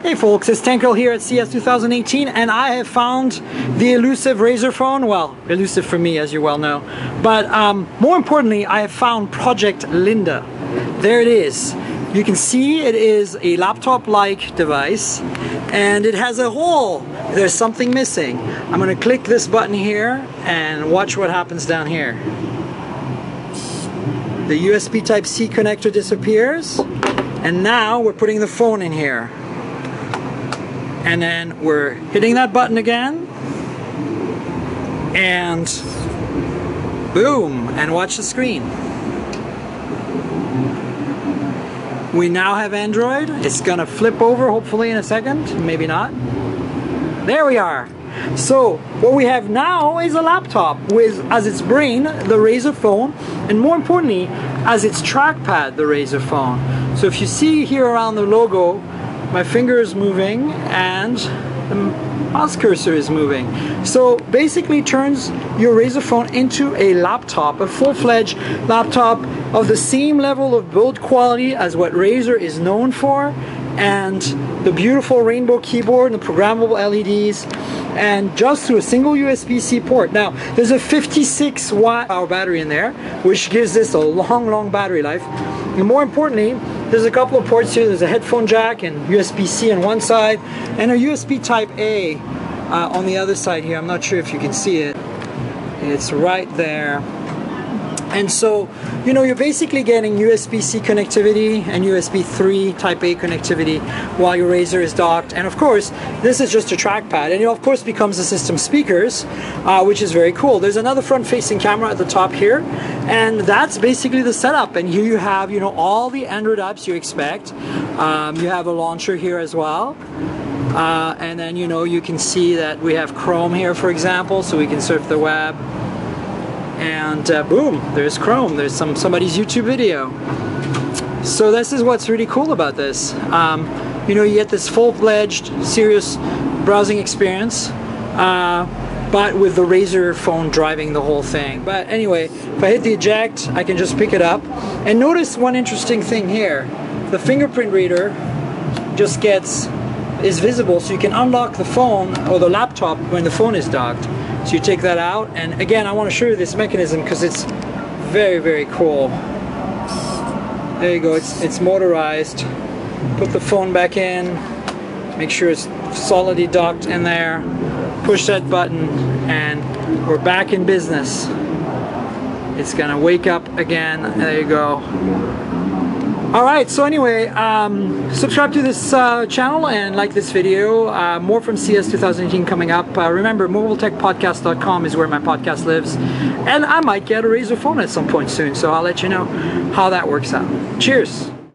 Hey folks, it's Tankrel here at CES 2018 and I have found the elusive Razer phone. Well, elusive for me as you well know. But more importantly, I have found Project Linda. There it is. You can see it is a laptop-like device and it has a hole. There's something missing. I'm going to click this button here and watch what happens down here. The USB Type-C connector disappears and now we're putting the phone in here. And then we're hitting that button again and boom, and watch the screen. We now have Android. It's gonna flip over hopefully in a second, maybe not. There we are. So what we have now is a laptop with as its brain the Razer phone, and more importantly as its trackpad the Razer phone. So if you see here around the logo, my finger is moving and the mouse cursor is moving. So basically turns your Razer phone into a laptop, a full-fledged laptop of the same level of build quality as what Razer is known for, and the beautiful rainbow keyboard and the programmable LEDs, and just through a single USB-C port. Now there's a 56 watt power battery in there, which gives this a long battery life. And more importantly, there's a couple of ports here. There's a headphone jack and USB-C on one side and a USB Type-A on the other side here. I'm not sure if you can see it. It's right there. And so, you know, you're basically getting USB-C connectivity and USB 3 Type-A connectivity while your Razer is docked. And of course, this is just a trackpad. And it of course becomes the system speakers, which is very cool. There's another front-facing camera at the top here. And that's basically the setup. And here you have, you know, all the Android apps you expect. You have a launcher here as well. And then, you know, you can see that we have Chrome here, for example, so we can surf the web. And boom, there's Chrome, there's somebody's YouTube video. So this is what's really cool about this. You know, you get this full-fledged, serious browsing experience, but with the Razer phone driving the whole thing. But anyway, if I hit the eject, I can just pick it up. And notice one interesting thing here. The fingerprint reader just is visible, so you can unlock the phone or the laptop when the phone is docked. So you take that out, and again I want to show you this mechanism because it's very cool. There you go, it's motorized. Put the phone back in, make sure it's solidly docked in there, push that button, and we're back in business. It's gonna wake up again. There you go. Alright, so anyway, subscribe to this channel and like this video. More from CES 2018 coming up. Remember, mobiletechpodcast.com is where my podcast lives. And I might get a Razer phone at some point soon, so I'll let you know how that works out. Cheers!